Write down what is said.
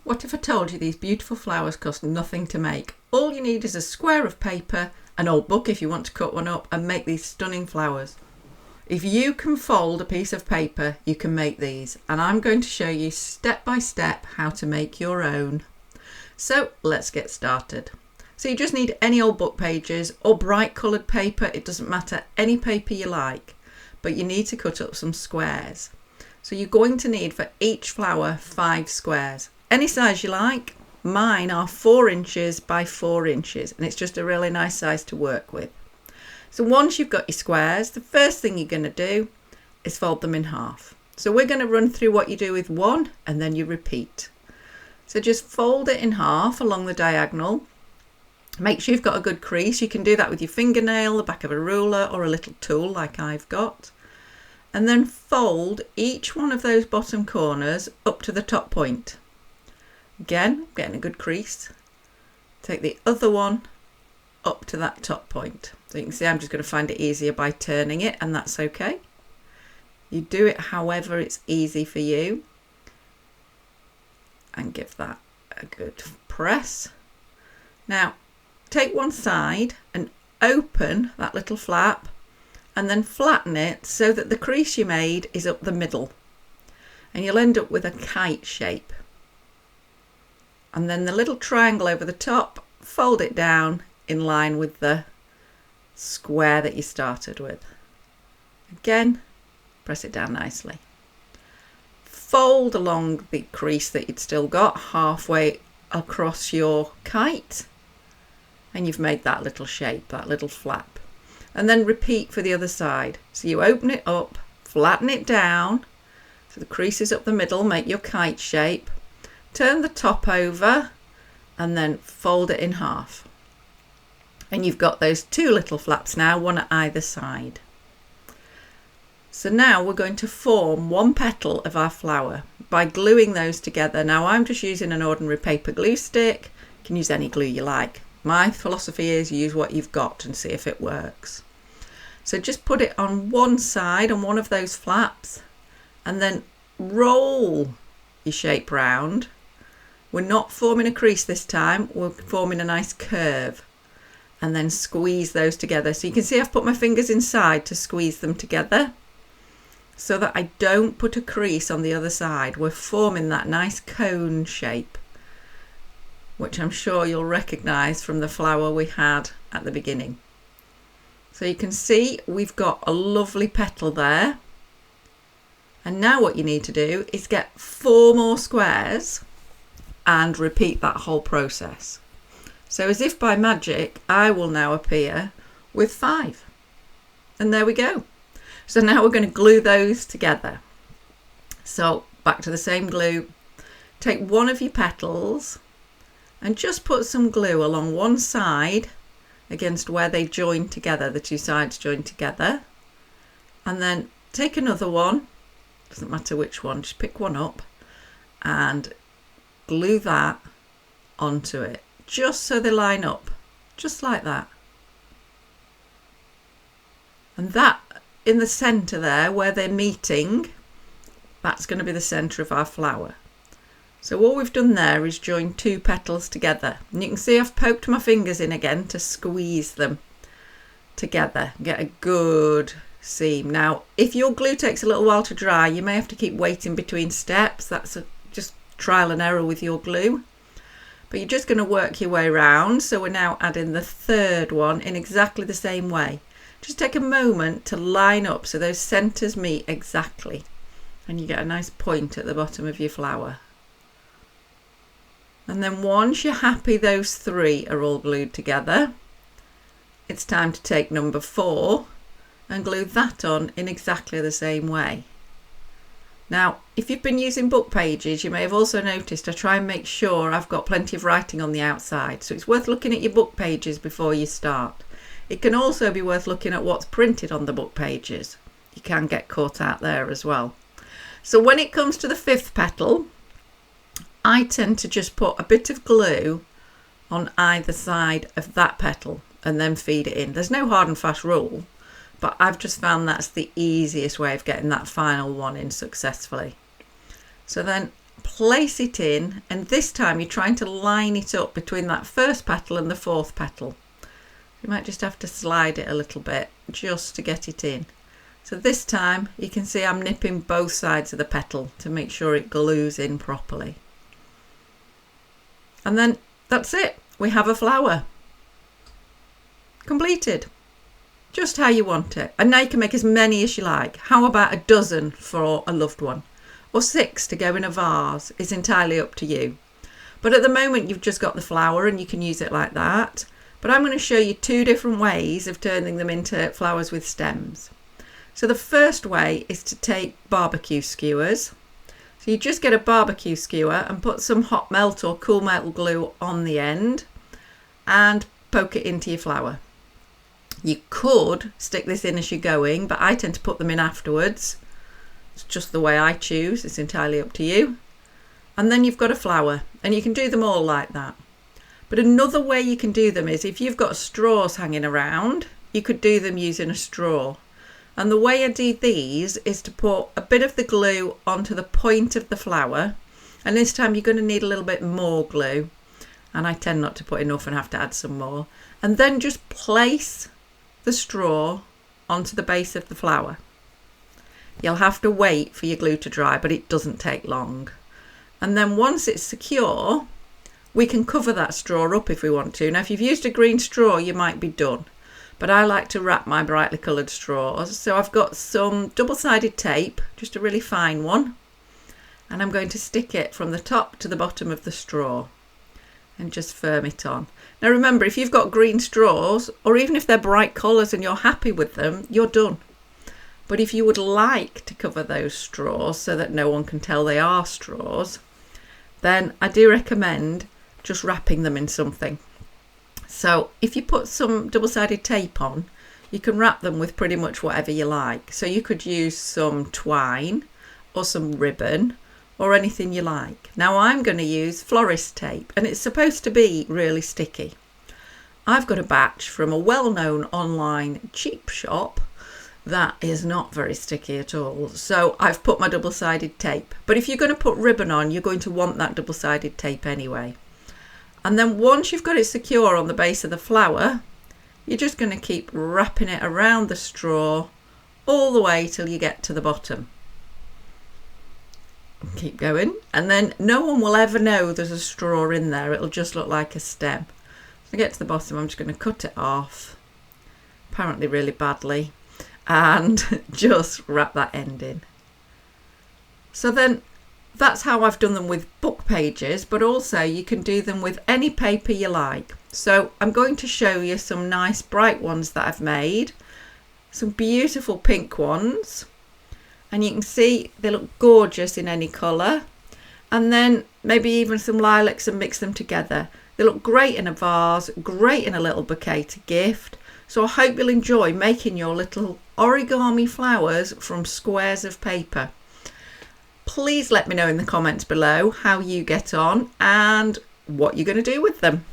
What if I told you these beautiful flowers cost nothing to make? All you need is a square of paper, an old book if you want to cut one up, and make these stunning flowers. If you can fold a piece of paper, you can make these, and I'm going to show you step by step how to make your own. So let's get started. So you just need any old book pages or bright coloured paper, it doesn't matter, any paper you like, but you need to cut up some squares. So you're going to need for each flower 5 squares. Any size you like. Mine are 4 inches by 4 inches, and it's just a really nice size to work with. So once you've got your squares, the first thing you're going to do is fold them in half. So we're going to run through what you do with one and then you repeat. So just fold it in half along the diagonal. Make sure you've got a good crease. You can do that with your fingernail, the back of a ruler, or a little tool like I've got. And then fold each one of those bottom corners up to the top point. Again, getting a good crease. Take the other one up to that top point. So you can see I'm just going to find it easier by turning it, and that's okay. You do it however it's easy for you. And give that a good press. Now, take one side and open that little flap and then flatten it so that the crease you made is up the middle. And you'll end up with a kite shape. And then the little triangle over the top, fold it down in line with the square that you started with. Again, press it down nicely. Fold along the crease that you'd still got halfway across your kite, and you've made that little shape, that little flap. And then repeat for the other side. So you open it up, flatten it down, so the crease is up the middle, make your kite shape. Turn the top over and then fold it in half. And you've got those 2 little flaps now, one at either side. So now we're going to form one petal of our flower by gluing those together. Now I'm just using an ordinary paper glue stick. You can use any glue you like. My philosophy is use what you've got and see if it works. So just put it on one side on one of those flaps and then roll your shape round. We're not forming a crease this time, we're forming a nice curve, and then squeeze those together. So you can see I've put my fingers inside to squeeze them together so that I don't put a crease on the other side. We're forming that nice cone shape, which I'm sure you'll recognise from the flower we had at the beginning. So you can see we've got a lovely petal there. And now what you need to do is get 4 more squares and repeat that whole process. So as if by magic, I will now appear with 5. And there we go. So now we're going to glue those together. So back to the same glue. Take one of your petals and just put some glue along one side against where they join together, the 2 sides join together. And then take another one, doesn't matter which one, just pick one up and glue that onto it, just so they line up, just like that. And that in the centre there, where they're meeting, that's going to be the centre of our flower. So all we've done there is join 2 petals together. And you can see I've poked my fingers in again to squeeze them together, get a good seam. Now, if your glue takes a little while to dry, you may have to keep waiting between steps. That's just trial and error with your glue. But you're just going to work your way around. So we're now adding the 3rd one in exactly the same way. Just take a moment to line up so those centres meet exactly. And you get a nice point at the bottom of your flower. And then once you're happy those 3 are all glued together, it's time to take number 4 and glue that on in exactly the same way. Now, if you've been using book pages, you may have also noticed I try and make sure I've got plenty of writing on the outside. So it's worth looking at your book pages before you start. It can also be worth looking at what's printed on the book pages. You can get caught out there as well. So when it comes to the 5th petal, I tend to just put a bit of glue on either side of that petal and then feed it in. There's no hard and fast rule, but I've just found that's the easiest way of getting that final one in successfully. So then place it in, and this time you're trying to line it up between that first petal and the fourth petal. You might just have to slide it a little bit just to get it in. So this time you can see I'm nipping both sides of the petal to make sure it glues in properly. And then that's it. We have a flower. Completed. Just how you want it. And now you can make as many as you like. How about a dozen for a loved one? Or 6 to go in a vase? Is entirely up to you. But at the moment you've just got the flower and you can use it like that. But I'm going to show you 2 different ways of turning them into flowers with stems. So the first way is to take barbecue skewers. So you just get a barbecue skewer and put some hot melt or cool melt glue on the end and poke it into your flower. You could stick this in as you're going, but I tend to put them in afterwards. It's just the way I choose. It's entirely up to you. And then you've got a flower, and you can do them all like that. But another way you can do them is if you've got straws hanging around, you could do them using a straw. And the way I do these is to put a bit of the glue onto the point of the flower. And this time you're going to need a little bit more glue. And I tend not to put enough and have to add some more. And then just place the straw onto the base of the flower. You'll have to wait for your glue to dry, but it doesn't take long. And then once it's secure, we can cover that straw up if we want to. Now, if you've used a green straw, you might be done. But I like to wrap my brightly coloured straws. So I've got some double-sided tape, just a really fine one. And I'm going to stick it from the top to the bottom of the straw and just firm it on. Now remember, if you've got green straws, or even if they're bright colours and you're happy with them, you're done. But if you would like to cover those straws so that no one can tell they are straws, then I do recommend just wrapping them in something. So if you put some double-sided tape on, you can wrap them with pretty much whatever you like. So you could use some twine or some ribbon or anything you like. Now I'm going to use florist tape, and it's supposed to be really sticky. I've got a batch from a well-known online cheap shop that is not very sticky at all. So I've put my double-sided tape. But if you're going to put ribbon on, you're going to want that double-sided tape anyway. And then once you've got it secure on the base of the flower, you're just going to keep wrapping it around the straw all the way till you get to the bottom. Keep going, and then no one will ever know there's a straw in there. It'll just look like a stem. To get to the bottom, I'm just going to cut it off, apparently really badly, and just wrap that end in. So then that's how I've done them with book pages, but also you can do them with any paper you like. So I'm going to show you some nice bright ones that I've made, some beautiful pink ones, and you can see they look gorgeous in any colour, and then maybe even some lilacs and mix them together. They look great in a vase, great in a little bouquet to gift. So I hope you'll enjoy making your little origami flowers from squares of paper. Please let me know in the comments below how you get on and what you're going to do with them.